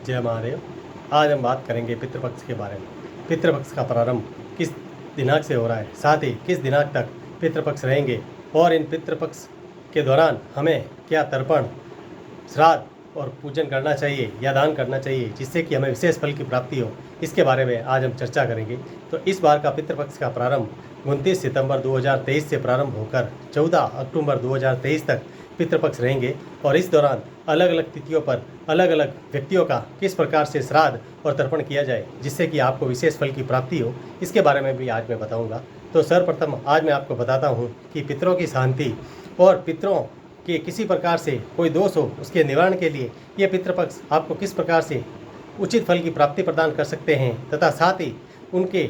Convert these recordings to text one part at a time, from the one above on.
जय महादेव। आज हम बात करेंगे पितृपक्ष के बारे में। पितृपक्ष का प्रारंभ किस दिनांक से हो रहा है, साथ ही किस दिनांक तक पितृपक्ष रहेंगे और इन पितृपक्ष के दौरान हमें क्या तर्पण, श्राद्ध और पूजन करना चाहिए या दान करना चाहिए जिससे कि हमें विशेष फल की प्राप्ति हो, इसके बारे में आज हम चर्चा करेंगे। तो इस बार का पितृपक्ष का प्रारंभ 29 सितंबर 2023 से प्रारंभ होकर 14 अक्टूबर 2023 तक पितृपक्ष रहेंगे और इस दौरान अलग अलग तिथियों पर अलग अलग व्यक्तियों का किस प्रकार से श्राद्ध और तर्पण किया जाए जिससे कि आपको विशेष फल की प्राप्ति हो, इसके बारे में भी आज मैं बताऊंगा। तो सर्वप्रथम आज मैं आपको बताता हूं कि पितरों की शांति और पितरों के किसी प्रकार से कोई दोष हो उसके निवारण के लिए ये पितृपक्ष आपको किस प्रकार से उचित फल की प्राप्ति प्रदान कर सकते हैं तथा साथ ही उनके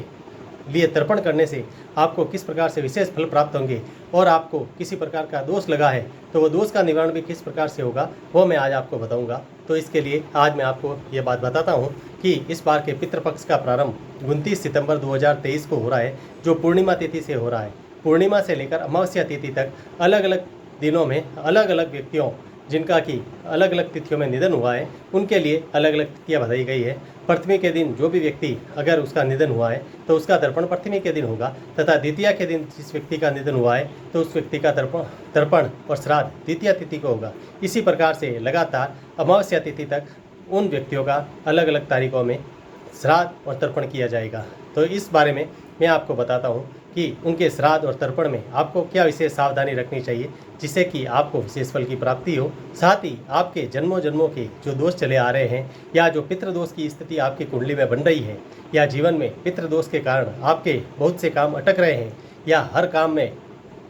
लिए तर्पण करने से आपको किस प्रकार से विशेष फल प्राप्त होंगे और आपको किसी प्रकार का दोष लगा है तो वो दोष का निवारण भी किस प्रकार से होगा वो मैं आज आपको बताऊंगा। तो इसके लिए आज मैं आपको ये बात बताता हूँ कि इस बार के पितृपक्ष का प्रारंभ 29 सितंबर 2023 को हो रहा है, जो पूर्णिमा तिथि से हो रहा है। पूर्णिमा से लेकर अमावस्या तिथि तक अलग अलग दिनों में अलग अलग व्यक्तियों जिनका कि अलग अलग तिथियों में निधन हुआ है उनके लिए अलग अलग तिथियाँ बताई गई है। प्रथमी के दिन जो भी व्यक्ति अगर उसका निधन हुआ है तो उसका तर्पण प्रथमी के दिन होगा तथा द्वितीया के दिन जिस व्यक्ति का निधन हुआ है तो उस व्यक्ति का तर्पण और श्राद्ध द्वितीया तिथि को होगा। इसी प्रकार से लगातार अमावस्या तिथि तक उन व्यक्तियों का अलग अलग तारीखों में श्राद्ध और तर्पण किया जाएगा। तो इस बारे में मैं आपको बताता हूँ कि उनके श्राद्ध और तर्पण में आपको क्या विशेष सावधानी रखनी चाहिए जिससे कि आपको विशेष फल की प्राप्ति हो, साथ ही आपके जन्मों जन्मों के जो दोष चले आ रहे हैं या जो पितृदोष की स्थिति आपकी कुंडली में बन रही है या जीवन में पितृदोष के कारण आपके बहुत से काम अटक रहे हैं या हर काम में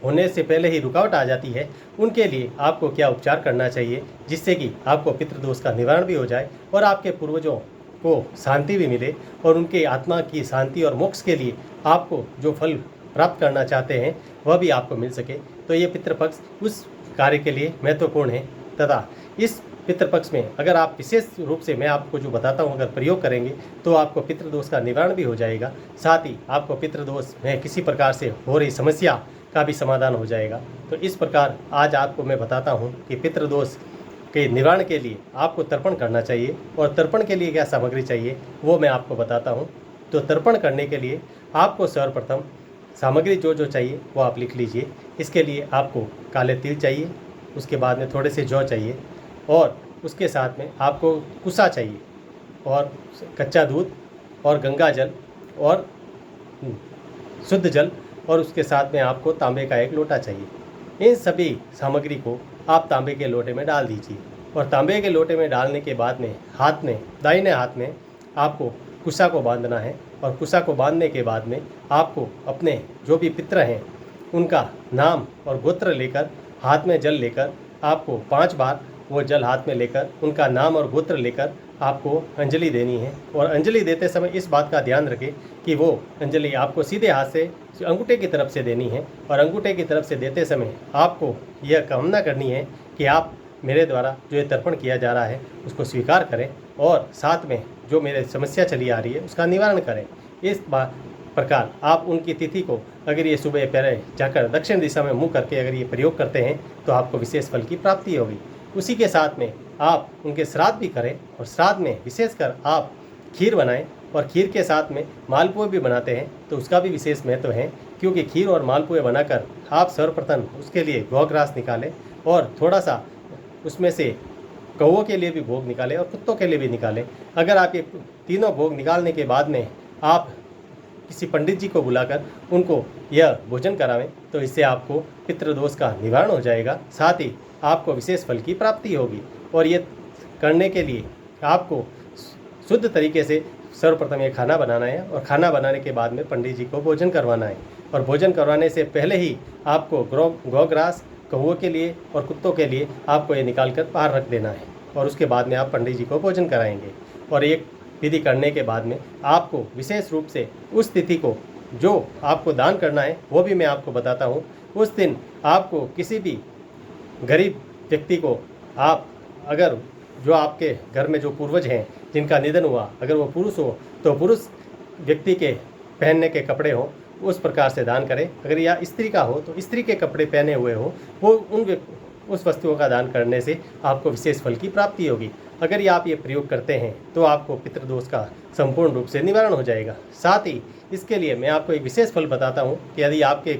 होने से पहले ही रुकावट आ जाती है, उनके लिए आपको क्या उपचार करना चाहिए जिससे कि आपको पितृदोष का निवारण भी हो जाए और आपके पूर्वजों को शांति भी मिले और उनके आत्मा की शांति और मोक्ष के लिए आपको जो फल प्राप्त करना चाहते हैं वह भी आपको मिल सके। तो ये पितृपक्ष उस कार्य के लिए महत्वपूर्ण है तथा इस पितृपक्ष में अगर आप विशेष रूप से मैं आपको जो बताता हूँ अगर प्रयोग करेंगे तो आपको पितृदोष का निवारण भी हो जाएगा, साथ ही आपको पितृदोष में किसी प्रकार से हो रही समस्या का भी समाधान हो जाएगा। तो इस प्रकार आज आपको मैं बताता हूँ कि पितृदोष के निवारण के लिए आपको तर्पण करना चाहिए और तर्पण के लिए क्या सामग्री चाहिए वो मैं आपको बताता हूँ। तो तर्पण करने के लिए आपको सर्वप्रथम सामग्री जो जो चाहिए वो आप लिख लीजिए। इसके लिए आपको काले तिल चाहिए, उसके बाद में थोड़े से जौ चाहिए और उसके साथ में आपको कुसा चाहिए और कच्चा दूध और गंगा जल और शुद्ध जल और उसके साथ में आपको तांबे का एक लोटा चाहिए। इन सभी सामग्री को आप तांबे के लोटे में डाल दीजिए और तांबे के लोटे में डालने के बाद में हाथ में दाहिने हाथ में आपको कुसा को बांधना है और कुसा को बांधने के बाद में आपको अपने जो भी पितर हैं उनका नाम और गोत्र लेकर हाथ में जल लेकर आपको 5 बार वो जल हाथ में लेकर उनका नाम और गोत्र लेकर आपको अंजलि देनी है। और अंजलि देते समय इस बात का ध्यान रखें कि वो अंजलि आपको सीधे हाथ से अंगूठे की तरफ से देनी है और अंगूठे की तरफ से देते समय आपको यह कामना करनी है कि आप मेरे द्वारा जो ये तर्पण किया जा रहा है उसको स्वीकार करें और साथ में जो मेरे समस्या चली आ रही है उसका निवारण करें। इस प्रकार आप उनकी तिथि को अगर ये सुबह पहले जाकर दक्षिण दिशा में मुँह करके अगर ये प्रयोग करते हैं तो आपको विशेष फल की प्राप्ति होगी। उसी के साथ में आप उनके श्राद्ध भी करें और श्राद्ध में विशेषकर आप खीर बनाएं और खीर के साथ में मालपुए भी बनाते हैं तो उसका भी विशेष महत्व है, क्योंकि खीर और मालपुए बनाकर आप सर्वप्रथम उसके लिए गौग्रास निकालें और थोड़ा सा उसमें से कौवों के लिए भी भोग निकालें और कुत्तों के लिए भी निकालें। अगर आप ये तीनों भोग निकालने के बाद में आप किसी पंडित जी को बुलाकर उनको यह भोजन करावें तो इससे आपको पितृदोष का निवारण हो जाएगा, साथ ही आपको विशेष फल की प्राप्ति होगी। और ये करने के लिए आपको शुद्ध तरीके से सर्वप्रथम ये खाना बनाना है और खाना बनाने के बाद में पंडित जी को भोजन करवाना है और भोजन करवाने से पहले ही आपको गौग्रास कौवों के लिए और कुत्तों के लिए आपको ये निकाल कर बाहर रख देना है और उसके बाद में आप पंडित जी को भोजन कराएंगे। और एक विधि करने के बाद में आपको विशेष रूप से उस तिथि को जो आपको दान करना है वो भी मैं आपको बताता हूँ। उस दिन आपको किसी भी गरीब व्यक्ति को आप अगर जो आपके घर में जो पूर्वज हैं जिनका निधन हुआ अगर वो पुरुष हो तो पुरुष व्यक्ति के पहनने के कपड़े हों उस प्रकार से दान करें। अगर या स्त्री का हो तो स्त्री के कपड़े पहने हुए हो वो उस वस्तुओं का दान करने से आपको विशेष फल की प्राप्ति होगी। अगर आप ये प्रयोग करते हैं तो आपको पितृदोष का संपूर्ण रूप से निवारण हो जाएगा। साथ ही इसके लिए मैं आपको एक विशेष फल बताता हूँ कि यदि आपके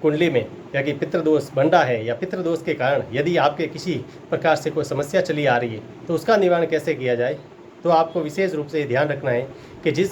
कुंडली में या कि पितृदोष बंधा है या पितृदोष के कारण यदि आपके किसी प्रकार से कोई समस्या चली आ रही है तो उसका निवारण कैसे किया जाए, तो आपको विशेष रूप से ध्यान रखना है कि जिस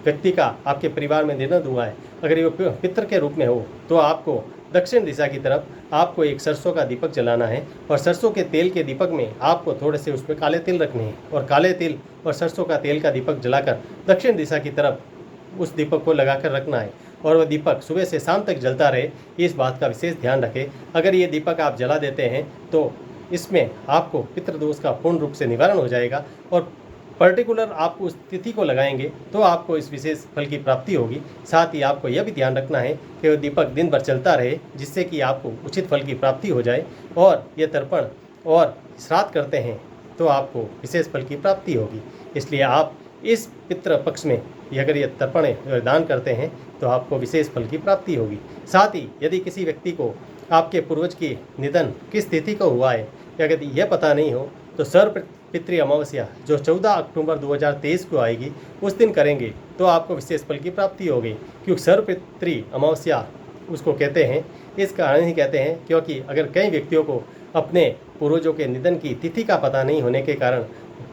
व्यक्ति का आपके परिवार में निधन हुआ है, अगर ये पितृ के रूप में हो तो आपको दक्षिण दिशा की तरफ आपको एक सरसों का दीपक जलाना है और सरसों के तेल के दीपक में आपको थोड़े से उसमें काले तिल रखने हैं और काले तिल और सरसों का तेल का दीपक जलाकर दक्षिण दिशा की तरफ उस दीपक को लगाकर रखना है और वह दीपक सुबह से शाम तक जलता रहे। इस बात का विशेष ध्यान रखें। अगर ये दीपक आप जला देते हैं तो इसमें आपको पितृदोष का पूर्ण रूप से निवारण हो जाएगा और पर्टिकुलर आप उस तिथि को लगाएंगे तो आपको इस विशेष फल की प्राप्ति होगी। साथ ही आपको यह भी ध्यान रखना है कि वह दीपक दिन भर चलता रहे जिससे कि आपको उचित फल की प्राप्ति हो जाए। और ये तर्पण और श्राद्ध करते हैं तो आपको विशेष फल की प्राप्ति होगी। इसलिए आप इस पितृ पक्ष में अगर ये तर्पण दान करते हैं तो आपको विशेष फल की प्राप्ति होगी। साथ ही यदि किसी व्यक्ति को आपके पूर्वज की निधन किस तिथि को हुआ है या यदि यह पता नहीं हो तो सर्वपितृ अमावस्या जो 14 अक्टूबर 2023 को आएगी उस दिन करेंगे तो आपको विशेष फल की प्राप्ति होगी। क्योंकि सर्वपितृ अमावस्या उसको कहते हैं, इस कारण ही कहते हैं क्योंकि अगर कई व्यक्तियों को अपने पूर्वजों के निधन की तिथि का पता नहीं होने के कारण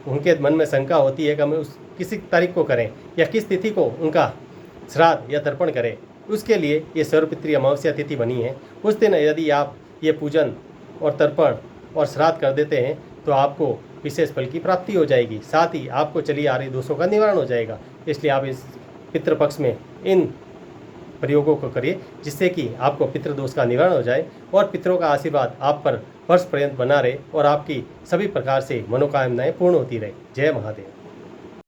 उनके मन में शंका होती है कि हम उस किसी तारीख को करें या किस तिथि को उनका श्राद्ध या तर्पण करें, उसके लिए ये सर्वपितृ अमावस्या तिथि बनी है। उस दिन यदि आप ये पूजन और तर्पण और श्राद्ध कर देते हैं तो आपको विशेष फल की प्राप्ति हो जाएगी। साथ ही आपको चली आ रही दोषों का निवारण हो जाएगा। इसलिए आप इस पितृपक्ष में इन प्रयोगों को करिए जिससे कि आपको पितृदोष का निवारण हो जाए और पितरों का आशीर्वाद आप पर वर्ष पर्यंत बना रहे और आपकी सभी प्रकार से मनोकामनाएं पूर्ण होती रहे। जय महादेव।